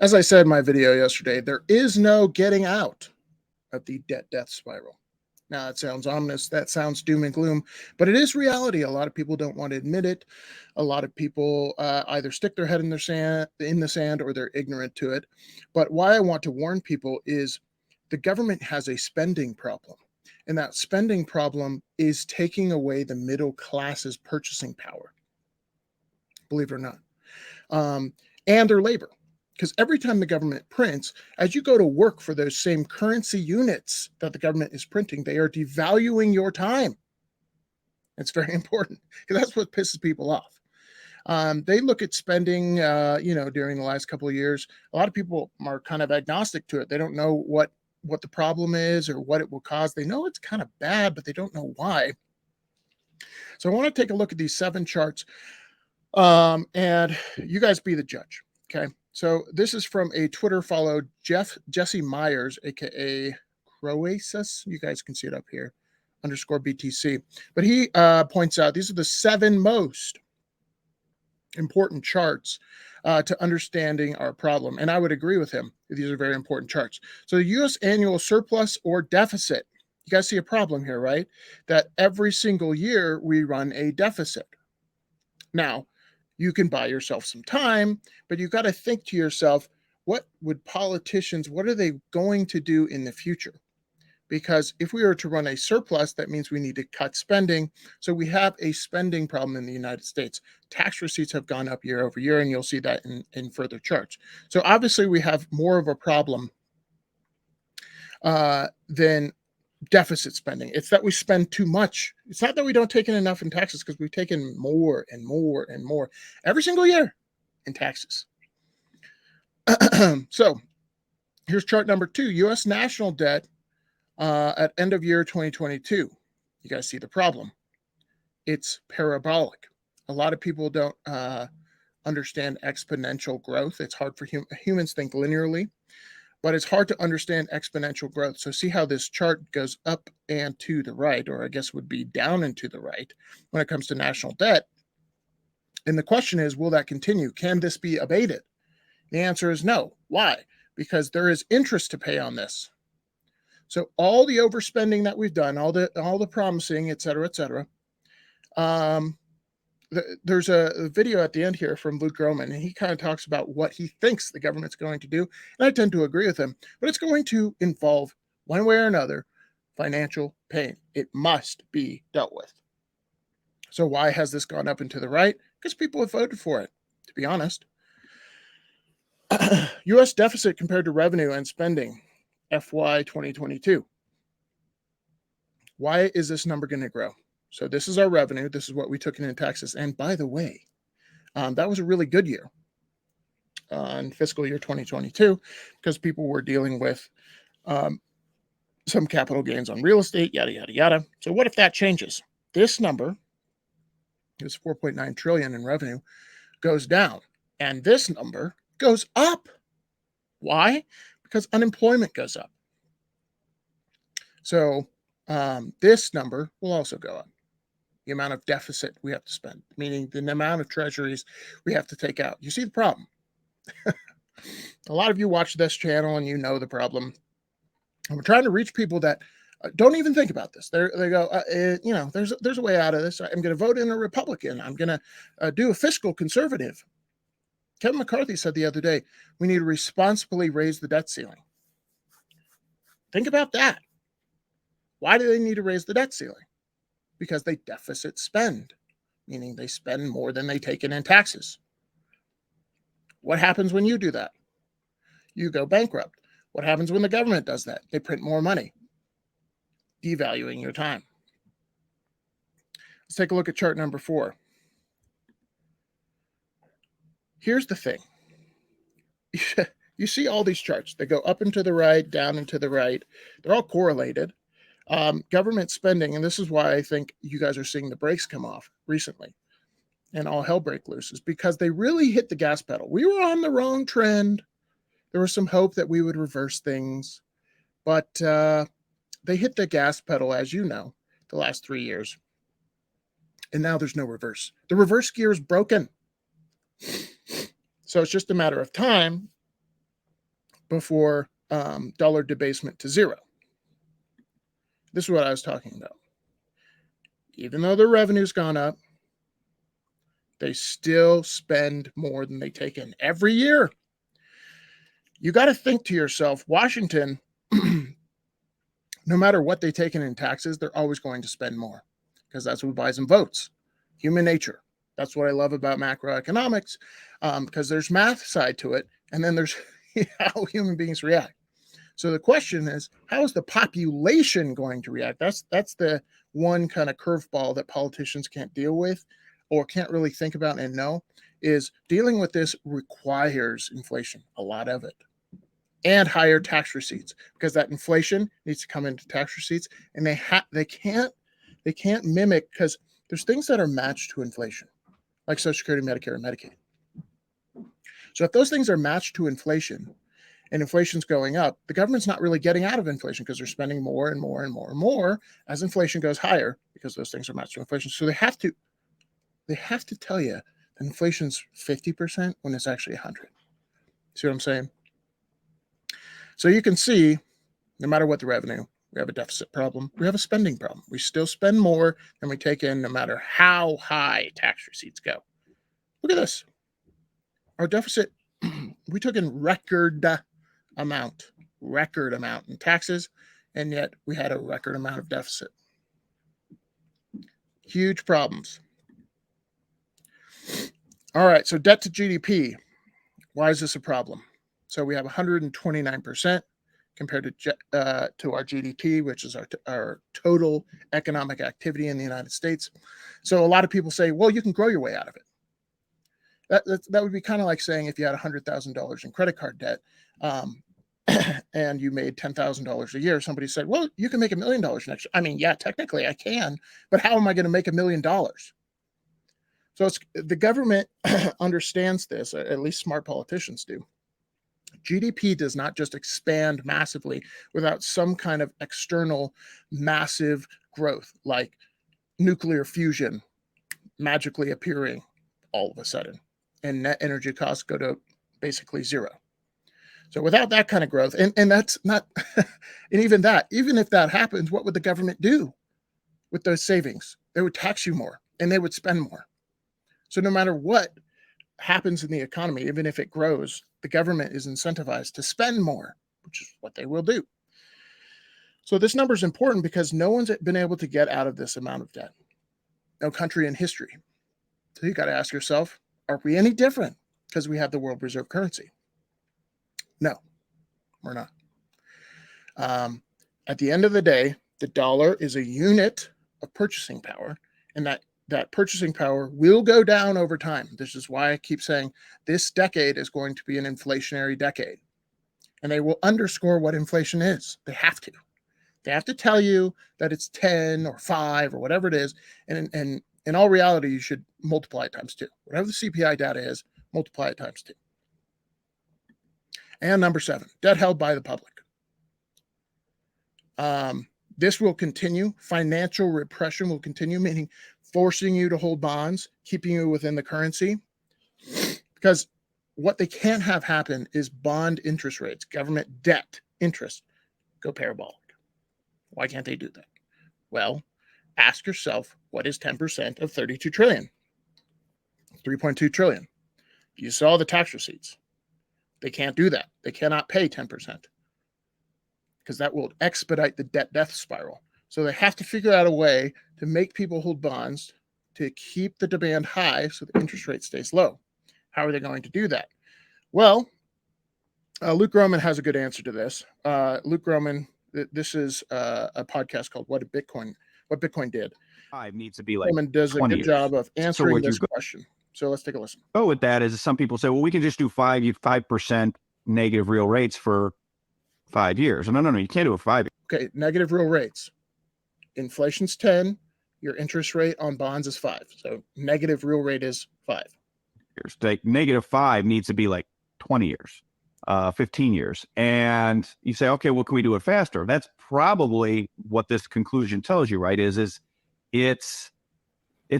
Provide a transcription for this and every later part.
As I said in my video yesterday, there is no getting out of the debt death spiral. Now, it sounds ominous, that sounds doom and gloom, but it is reality. A lot of people don't want to admit it. A lot of people either stick their head in the sand or they're ignorant to it. But why I want to warn people is the government has a spending problem. And that spending problem is taking away the middle class's purchasing power, believe it or not, um, and their labor. Because every time the government prints, as you go to work for those same currency units that the government is printing, they are devaluing your time. It's very important because that's what pisses people off. They look at spending, during the last couple of years. A lot of people are kind of agnostic to it. They don't know what the problem is or what it will cause. They know it's kind of bad, but they don't know why. So I want to take a look at these 7 charts, and you guys be the judge. Okay. So this is from a Twitter follow, Jesse Myers, aka Croasus. You guys can see it up here, _BTC. But he points out these are the 7 most important charts to understanding our problem. And I would agree with him. These are very important charts. So the US annual surplus or deficit. You guys see a problem here, right? That every single year we run a deficit. Now, you can buy yourself some time, but you've got to think to yourself, what are they going to do in the future? Because if we were to run a surplus, that means we need to cut spending. So we have a spending problem in the United States. Tax receipts have gone up year over year, and you'll see that in further charts. So obviously we have more of a problem than deficit spending. It's that we spend too much. It's not that we don't take in enough in taxes, because we've taken more and more and more every single year in taxes. So here's chart number 2, U.S. national debt at end of year 2022. You guys see the problem. It's parabolic. A lot of people don't understand exponential growth. It's hard for humans think linearly, but it's hard to understand exponential growth. So see how this chart goes up and to the right, or I guess would be down and to the right when it comes to national debt. And the question is, will that continue? Can this be abated? The answer is no. Why? Because there is interest to pay on this. So all the overspending that we've done, all the promising, et cetera, there's a video at the end here from Luke Gromen, and he kind of talks about what he thinks the government's going to do. And I tend to agree with him, but it's going to involve, one way or another, financial pain. It must be dealt with. So why has this gone up and to the right? Because people have voted for it, to be honest. U.S. deficit compared to revenue and spending, FY 2022. Why is this number going to grow? So this is our revenue. This is what we took in taxes. And by the way, that was a really good year in fiscal year 2022 because people were dealing with some capital gains on real estate, yada, yada, yada. So what if that changes? This number is 4.9 trillion in revenue, goes down. And this number goes up. Why? Because unemployment goes up. So this number will also go up. The amount of deficit we have to spend, meaning the amount of treasuries we have to take out. You see the problem. A lot of you watch this channel and you know the problem. And we're trying to reach people that don't even think about this. They go, there's a way out of this. I'm going to vote in a Republican. I'm going to do a fiscal conservative. Kevin McCarthy said the other day, we need to responsibly raise the debt ceiling. Think about that. Why do they need to raise the debt ceiling? Because they deficit spend, meaning they spend more than they take in taxes. What happens when you do that? You go bankrupt. What happens when the government does that? They print more money, devaluing your time. Let's take a look at chart number 4. Here's the thing. You see all these charts. They go up and to the right, down and to the right. They're all correlated. Government spending, and this is why I think you guys are seeing the brakes come off recently and all hell break loose, is because they really hit the gas pedal. We were on the wrong trend. There was some hope that we would reverse things, but they hit the gas pedal, as you know, the last 3 years. And now there's no reverse. The reverse gear is broken. So it's just a matter of time before dollar debasement to zero. This is what I was talking about. Even though their revenue's gone up, they still spend more than they take in every year. You got to think to yourself, Washington, no matter what they take in taxes, they're always going to spend more because that's what buys them votes. Human nature. That's what I love about macroeconomics, because there's math side to it, and then there's how human beings react. So the question is, how is the population going to react? That's the one kind of curveball that politicians can't deal with or can't really think about and know, is dealing with this requires inflation, a lot of it, and higher tax receipts, because that inflation needs to come into tax receipts, and they can't mimic, because there's things that are matched to inflation, like Social Security, Medicare, and Medicaid. So if those things are matched to inflation, and inflation's going up, the government's not really getting out of inflation because they're spending more and more and more and more as inflation goes higher, because those things are matched to inflation. So they have to tell you that inflation's 50% when it's actually 100. See what I'm saying? So you can see, no matter what the revenue, we have a deficit problem. We have a spending problem. We still spend more than we take in, no matter how high tax receipts go. Look at this. Our deficit, we took in record amount in taxes, and yet we had a record amount of deficit. Huge problems. All right, so debt to GDP. Why is this a problem? So we have 129% compared to our GDP, which is our total economic activity in the United States. So a lot of people say, well, you can grow your way out of it. That would be kind of like saying if you had $100,000 in credit card debt, and you made $10,000 a year, somebody said, well, you can make $1 million next year. I mean, yeah, technically I can, but how am I going to make $1 million? So the government understands this, at least smart politicians do. GDP does not just expand massively without some kind of external massive growth, like nuclear fusion magically appearing all of a sudden, and net energy costs go to basically zero. So without that kind of growth, and that's not, and even if that happens, what would the government do with those savings? They would tax you more and they would spend more. So no matter what happens in the economy, even if it grows, the government is incentivized to spend more, which is what they will do. So this number is important because no one's been able to get out of this amount of debt. No country in history. So you got to ask yourself, are we any different because we have the world reserve currency? No, we're not. At the end of the day, the dollar is a unit of purchasing power, and that purchasing power will go down over time. This is why I keep saying this decade is going to be an inflationary decade. And they will underscore what inflation is. They have to. They have to tell you that it's 10 or 5 or whatever it is. And in all reality, you should multiply it times 2. Whatever the CPI data is, multiply it times 2. And number 7, debt held by the public. This will continue. Financial repression will continue, meaning forcing you to hold bonds, keeping you within the currency. Because what they can't have happen is bond interest rates, government debt interest, go parabolic. Why can't they do that? Well, ask yourself, what is 10% of 32 trillion? 3.2 trillion. You saw the tax receipts. They can't do that. They cannot pay 10% because that will expedite the debt spiral. So they have to figure out a way to make people hold bonds to keep the demand high so the interest rate stays low. How are they going to do that? Well, Luke Gromen has a good answer to this. Luke Gromen, this is a podcast called What Bitcoin Did. Needs to be like Gromen does a good job of answering this question. So let's take a listen. Go with that is some people say, well, we can just do 5% negative real rates for 5 years. No, you can't do it 5 years. Okay, negative real rates. Inflation's 10. Your interest rate on bonds is 5. So negative real rate is 5 years. Like -5 needs to be like 20 years, 15 years. And you say, okay, well, can we do it faster? That's probably what this conclusion tells you, right? Is it's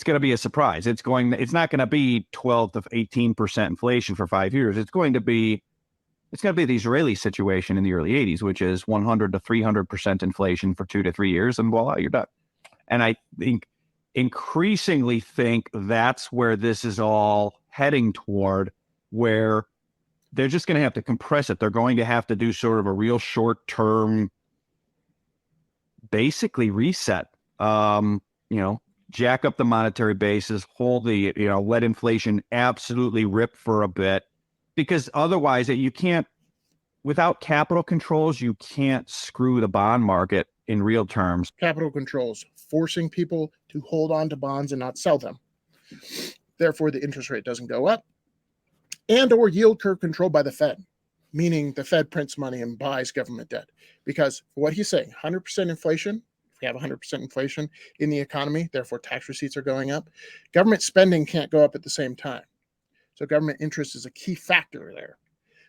going to be a surprise. It's not going to be 12 to 18% inflation for 5 years. It's going to be It's going to be the Israeli situation in the early 80s, which is 100 to 300% inflation for 2 to 3 years, and voila, you're done. And I increasingly think that's where this is all heading toward, where they're just going to have to compress it. They're going to have to do sort of a real short-term, basically reset. Jack up the monetary basis, hold the, let inflation absolutely rip for a bit, because otherwise you can't, without capital controls, you can't screw the bond market in real terms. Capital controls, forcing people to hold on to bonds and not sell them. Therefore, the interest rate doesn't go up. And or yield curve control by the Fed, meaning the Fed prints money and buys government debt. Because what he's saying, 100% inflation, if we have 100% inflation in the economy, therefore tax receipts are going up, government spending can't go up at the same time. So government interest is a key factor there.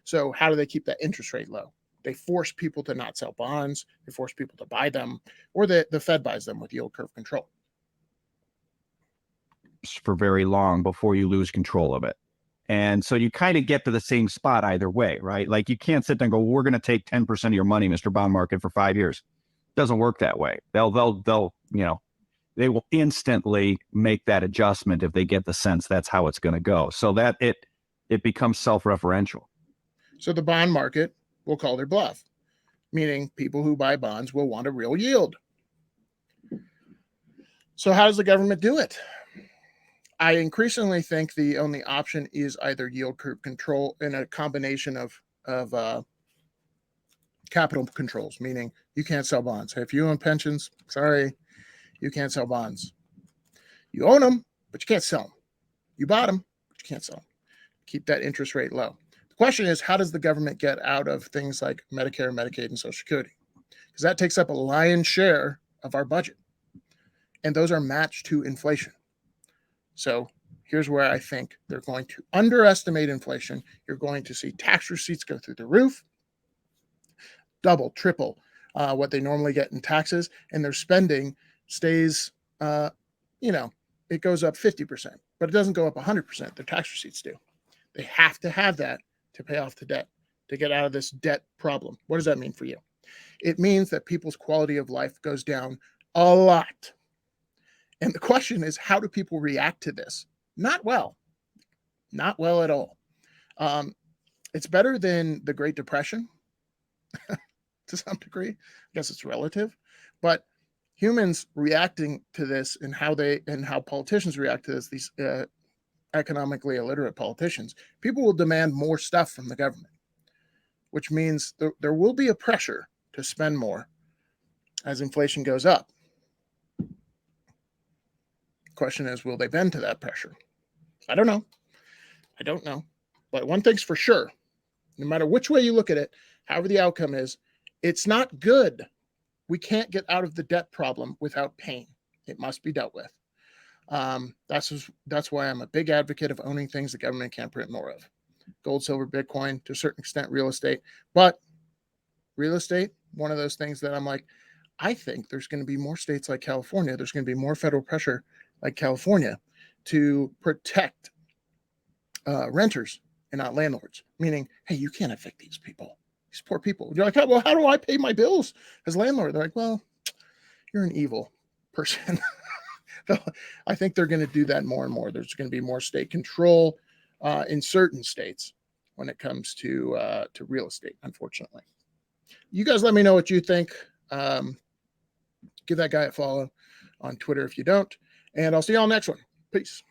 So how do they keep that interest rate low? They force people to not sell bonds, they force people to buy them, or the Fed buys them with yield curve control. For very long before you lose control of it. And so you kind of get to the same spot either way, right? Like you can't sit there and go, we're going to take 10% of your money, Mr. Bond Market, for 5 years. It doesn't work that way. They will instantly make that adjustment if they get the sense that's how it's going to go. So that it becomes self-referential. So the bond market will call their bluff, meaning people who buy bonds will want a real yield. So how does the government do it? I increasingly think the only option is either yield curve control and a combination of capital controls, meaning you can't sell bonds. If you own pensions, sorry, you can't sell bonds. You own them, but you can't sell them. You bought them, but you can't sell them. Keep that interest rate low. The question is, how does the government get out of things like Medicare, Medicaid, and Social Security? Because that takes up a lion's share of our budget. And those are matched to inflation. So here's where I think they're going to underestimate inflation. You're going to see tax receipts go through the roof, double, triple what they normally get in taxes, and their spending stays, it goes up 50%, but it doesn't go up 100%. Their tax receipts do. They have to have that to pay off the debt, to get out of this debt problem. What does that mean for you? It means that people's quality of life goes down a lot. And the question is, how do people react to this? Not well. Not well at all. It's better than the Great Depression to some degree. I guess it's relative. But humans reacting to this and how politicians react to this, these economically illiterate politicians, people will demand more stuff from the government, which means there will be a pressure to spend more as inflation goes up. Question is, will they bend to that pressure? I don't know. But one thing's for sure, no matter which way you look at it, however the outcome is, it's not good. We can't get out of the debt problem without pain. It must be dealt with. That's why I'm a big advocate of owning things the government can't print more of. Gold, silver, Bitcoin, to a certain extent, real estate. But real estate, one of those things that I'm like, I think there's going to be more states like California. There's going to be more federal pressure like California to protect renters and not landlords, meaning, hey, you can't evict these people, these poor people. You're like, well, how do I pay my bills as landlord? They're like, well, you're an evil person. I think they're going to do that more and more. There's going to be more state control in certain states when it comes to real estate, unfortunately. You guys let me know what you think. Give that guy a follow on Twitter if you don't. And I'll see y'all next one. Peace.